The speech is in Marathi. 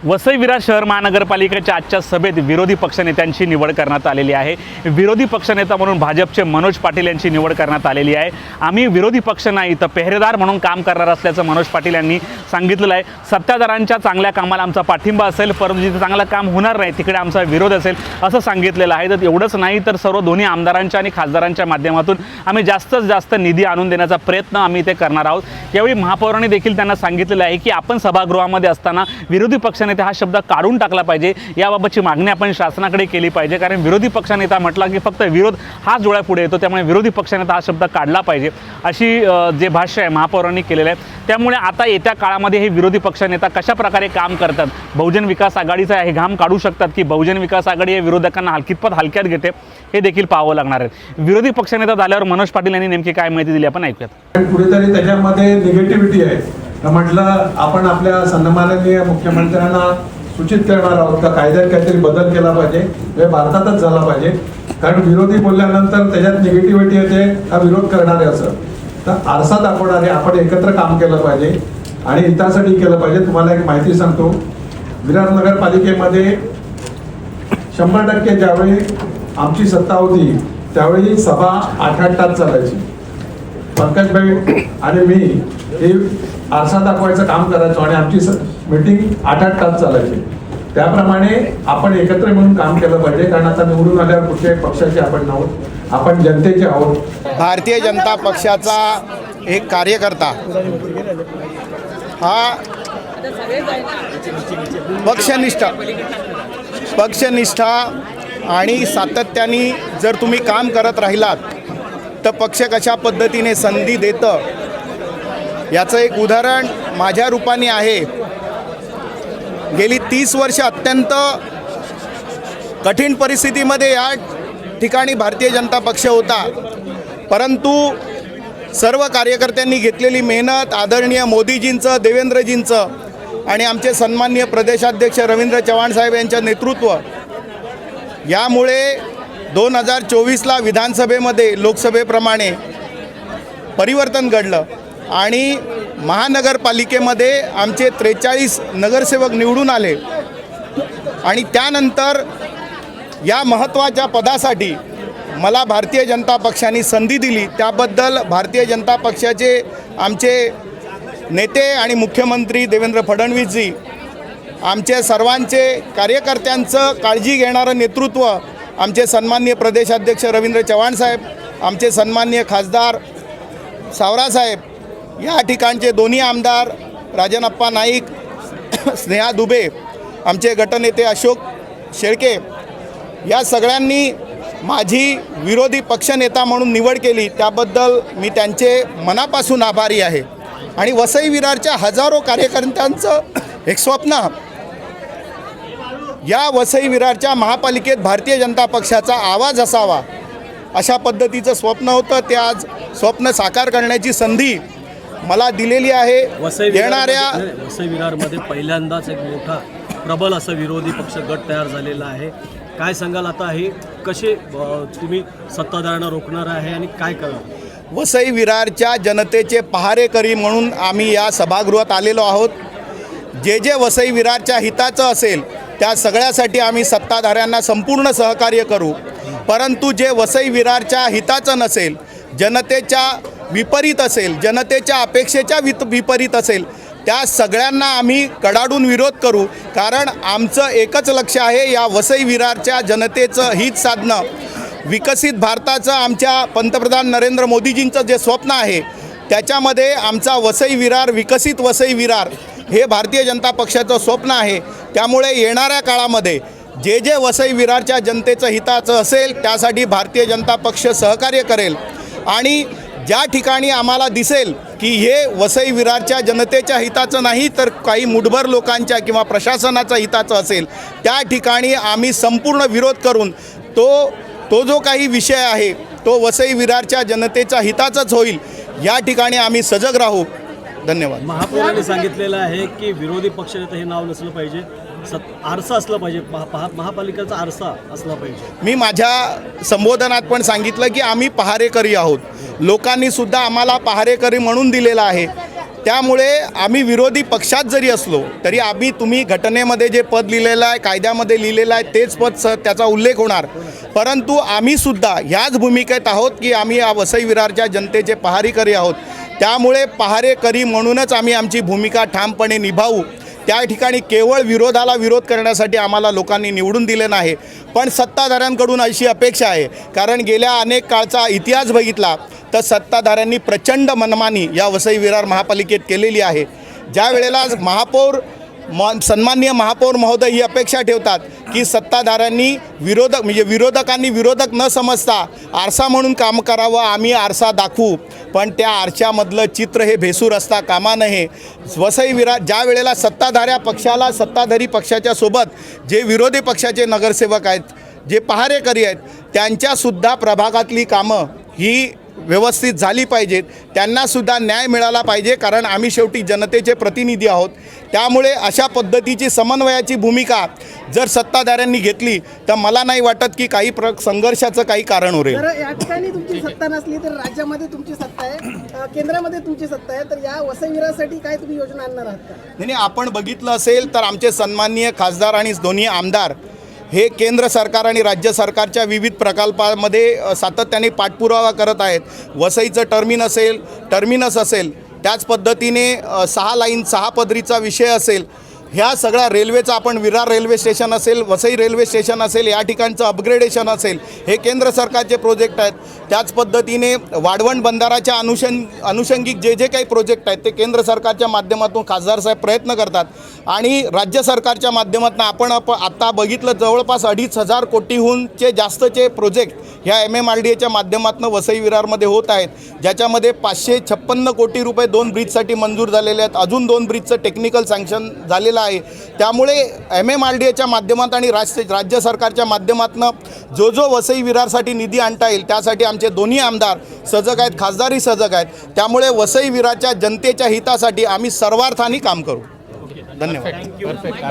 वसई विरार शहर महानगरपालिकेच्या आजच्या सभेत विरोधी पक्षनेत्यांची निवड करण्यात आलेली आहे। विरोधी पक्षनेता म्हणून भाजपचे मनोज पाटील यांची निवड करण्यात आलेली आहे। आम्ही विरोधी पक्ष नाही तर पेहरेदार म्हणून काम करणार असल्याचं मनोज पाटील यांनी सांगितलेलं आहे। सत्ताधाऱ्यांच्या चांगल्या कामाला आमचा पाठिंबा असेल, परंतु जिथे चांगलं काम होणार नाही तिकडे आमचा विरोध असेल असं सांगितलेलं आहे। तर एवढंच नाही तर सर्व दोन्ही आमदारांच्या आणि खासदारांच्या माध्यमातून आम्ही जास्तीत जास्त निधी आणून देण्याचा प्रयत्न आम्ही ते करणार आहोत। यावेळी महापौरांनी देखील त्यांना सांगितलेलं आहे की आपण सभागृहामध्ये असताना विरोधी पक्षनेते हा शब्द काढून टाकला पाहिजे, याबाबतची मागणी आपण शासनाकडे केली पाहिजे। कारण विरोधी पक्षनेता म्हटला की फक्त विरोध हाच डोळ्यापुढे येतो, त्यामुळे विरोधी पक्षनेता हा शब्द काढला पाहिजे अशी जे भाष्य आहे महापौरांनी केलेलं आहे। त्यामुळे आता येत्या काळामध्ये हे विरोधी पक्षनेता कशा प्रकारे काम करतात, बहुजन विकास आघाडीचा हे घाम काढू शकतात की बहुजन विकास आघाडी या विरोधकांना कितपत हलक्यात घेते हे देखील पाहावं लागणार आहे। विरोधी पक्षनेता झाल्यावर मनोज पाटील यांनी नेमकी काय माहिती दिली आपण ऐकूयात। कुठेतरी त्याच्यामध्ये निगेटिव्हिटी आहे। म्हटलं आपण आपल्या सन्माननीय मुख्यमंत्र्यांना सूचित करणार आहोत का कायद्यात काहीतरी बदल केला पाहिजे, हे भारतातच झाला पाहिजे। कारण विरोधी बोलल्यानंतर त्याच्यात निगेटिव्हिटी येते का विरोध करणारे असं, तर आरसा दाखवणारे आपण एकत्र काम केलं पाहिजे आणि हितासाठी केलं पाहिजे। तुम्हाला एक माहिती सांगतो, विरार नगरपालिकेमध्ये 100% ज्यावेळी आमची सत्ता होती त्यावेळी सभा 8-8 तास चालायची। पंकजभाई आणि मी हे आरसा दाखवायचं काम करायचो आणि आमची मीटिंग 8-8 तास चालायची। त्याप्रमाणे आपण एकत्र म्हणून काम केलं पाहिजे, कारण आता निवडून आल्यावर कुठल्याही पक्षाचे आपण आहोत, आपण जनतेचे आहोत। भारतीय जनता पक्षाचा एक कार्यकर्ता हा पक्षनिष्ठा आणि सातत्याने जर तुम्ही काम करत राहिलात तर पक्ष कशा पद्धतीने संधी देतं याचं एक उदाहरण माझ्या रूपाने आहे। गेली 30 वर्ष अत्यंत कठीण परिस्थितीमध्ये या ठिकाणी भारतीय जनता पक्ष होता, परंतु सर्व कार्यकर्त्यांनी घेतलेली मेहनत, आदरणीय मोदीजींचं, देवेंद्रजींचं आणि आमचे सन्माननीय प्रदेशाध्यक्ष रवींद्र चव्हाण साहेब यांचं नेतृत्व यामुळे 2024ला विधानसभेमध्ये लोकसभेप्रमाणे परिवर्तन घडलं आणि महानगरपालिकेमध्ये आमचे 43 नगरसेवक निवडून आले आणि त्यानंतर या महत्त्वाच्या पदासाठी मला भारतीय जनता पक्षाने संधी दिली। त्याबद्दल भारतीय जनता पक्षाचे आमचे नेते आणि मुख्यमंत्री देवेंद्र फडणवीसजी, आमचे सर्वांचे कार्यकर्त्यांचं काळजी घेणारं नेतृत्व आमचे सन्माननीय प्रदेशाध्यक्ष रवींद्र चव्हाण साहेब, आमचे सन्माननीय खासदार सावरासाहेब, या ठिकाणचे दोन्ही आमदार राजनप्पा नाईक, स्नेहा दुबे, आमचे गटनेते अशोक शेळके, या सगळ्यांनी माझी विरोधी पक्षनेता म्हणून निवड केली, त्याबद्दल मी त्यांचे मनापासून आभारी आहे। आणि वसई विरारच्या हजारो कार्यकर्त्यांचं एक स्वप्न, या वसई विरारच्या महापालिकेत भारतीय जनता पक्षाचा आवाज असावा अशा पद्धतीचं स्वप्न होतं। ते आज स्वप्न साकार करण्याची संधी मला दिलेली आहे। वसई विरारमध्ये पहिल्यांदाच एक मोठा प्रबल असा विरोधी पक्ष गट तयार झालेला आहे। काय सांगाल आता हे कसे तुम्ही सत्ताधाऱ्यांना रोखणार आहे आणि काय करणार? वसई विरारच्या जनतेचे पहारेकरी म्हणून आम्ही या सभागृहात आलेलो आहोत। जे जे वसई विरारच्या हिताचं असेल त्या सगळ्यासाठी आम्ही सत्ताधाऱ्यांना संपूर्ण सहकार्य करू, परंतु जे वसई विरारच्या हिताचं नसेल, जनतेच्या विपरीत असेल, जनतेच्या अपेक्षेच्या विपरीत असेल, त्या सगळ्यांना आम्ही कडाडून विरोध करू। कारण आमचं एकच लक्ष आहे, या वसई विरारच्या जनतेचं हित साधणं, विकसित भारताचं आमच्या पंतप्रधान नरेंद्र मोदीजींचं जे स्वप्न आहे त्याच्यामध्ये आमचा वसई विरार, विकसित वसई विरार हे भारतीय जनता पक्षाचं स्वप्न आहे। त्यामुळे येणाऱ्या काळामध्ये जे जे वसई विरारच्या जनतेचं हिताचं असेल त्यासाठी भारतीय जनता पक्ष सहकार्य करेल आणि ज्या ठिकाणी आम्हाला दिसेल की हे वसई विरारच्या जनतेच्या हिताचं नाही तर काही मुठभर लोकांच्या किंवा प्रशासनाच्या हिताचं असेल त्या ठिकाणी आम्ही संपूर्ण विरोध करून तो जो काही विषय आहे तो वसई विरारच्या जनतेच्या हिताचंच होईल, या ठिकाणी आम्ही सजग राहू। धन्यवाद। महापौरांनी सांगितलेलं आहे की विरोधी पक्षनेता हे नाव नसलं पाहिजे, आरसा असला पाहिजे, महापालिकेचा आरसा असला पाहिजे। मी माझ्या संबोधनात पण सांगितलं की आम्ही पहारेकरी आहोत, लोकांनी सुद्धा आम्हाला पहारेकरी म्हणून दिलेला आहे। त्यामुळे आम्ही विरोधी पक्षात जरी असलो तरी तुम्ही घटनेमध्ये जे पद लिहिलेलं आहे, कायद्यामध्ये लिहिलेलं आहे तेच पद त्याचा उल्लेख होणार. परंतु आम्हीसुद्धा ह्याच भूमिकेत आहोत की आम्ही या वसई विरारच्या जनतेचे पहारेकरी आहोत. त्यामुळे पहारेकरी म्हणूनच आम्ही आमची भूमिका ठामपणे निभावू. त्या ठिकाणी केवळ विरोधाला विरोध करण्यासाठी आम्हाला लोकांनी निवडून दिले नाही, पण सत्ताधाऱ्यांकडून अशी अपेक्षा आहे. कारण गेल्या अनेक काळचा इतिहास बघितला तर सत्ताधाऱ्यांनी प्रचंड मनमानी या वसई विरार महापालिकेत केलेली आहे. ज्या वेळेला सन्माननीय महापौर महोदय ही अपेक्षा ठेवतात की सत्ताधाऱ्यांनी विरोधकांनी विरोधक न समजता आरसा म्हणून काम करावं, आम्ही आरसा दाखवू, पण त्या आरशामधलं चित्र हे भेसूर असता कामा नये. वसई विरार ज्या वेळेला सत्ताधारी पक्षाच्या सोबत जे विरोधी पक्षाचे नगरसेवक आहेत, जे पहारेकरी आहेत, त्यांच्यासुद्धा प्रभागातली कामं ही व्यवस्थित झाली पाहिजेत, त्यांनासुद्धा न्याय मिळाला पाहिजे. कारण आम्ही शेवटी जनतेचे प्रतिनिधी आहोत. त्यामुळे अशा पद्धतीची समन्वयाची भूमिका जर सत्ताधाऱ्यांनी घेतली तर मला नाही वाटत की काही संघर्षाचं काही कारण उरेल. तर या ठिकाणी तुमची सत्ता नसली तर राज्यामध्ये तुमची सत्ता आहे, केंद्रामध्ये तुमची सत्ता आहे, तर या वसई विरारसाठी काय तुम्ही योजना आणणार आहात का? नाही, आपण बघितलं असेल तर आमचे सन्माननीय खासदार आणि दोन्ही आमदार हे केंद्र सरकार आणि राज्य सरकारच्या विविध प्रकल्पामध्ये सातत्याने पाठपुरावा करत आहेत. वसईचं टर्मिनस असेल, त्याच पद्धतीने 6 पदरीचा विषय असेल, ह्या सगळ्या रेल्वेचा आपण विरार रेल्वे स्टेशन असेल, वसई रेल्वे स्टेशन असेल, या ठिकाणचं अपग्रेडेशन असेल, हे केंद्र सरकारचे प्रोजेक्ट आहेत. त्याच पद्धतीने वाढवण बंधाराच्या अनुषंगिक जे काही प्रोजेक्ट आहेत ते केंद्र सरकारच्या माध्यमातून खासदार साहेब प्रयत्न करतात. आणि राज्य सरकारच्या माध्यमातून आपण आत्ता बघितलं जवळपास 2,500 कोटीहूनचे जास्तचे प्रोजेक्ट ह्या MMRDAच्या माध्यमातून वसई विरारमध्ये होत आहेत, ज्याच्यामध्ये 556 कोटी रुपये 2 ब्रिजसाठी मंजूर झालेले आहेत. अजून 2 ब्रिजचं टेक्निकल सँक्शन झालेलं आहे. त्यामुळे MMRDAच्या माध्यमात आणि राज्य सरकारच्या माध्यमातून जो वसई विरारसाठी निधी आणता येईल त्यासाठी आमचे दोन्ही आमदार सजग आहेत, खासदारही सजग आहेत. त्यामुळे वसई विरारच्या जनतेच्या हितासाठी आम्ही सर्वार्थाने काम करू. धन्यवाद.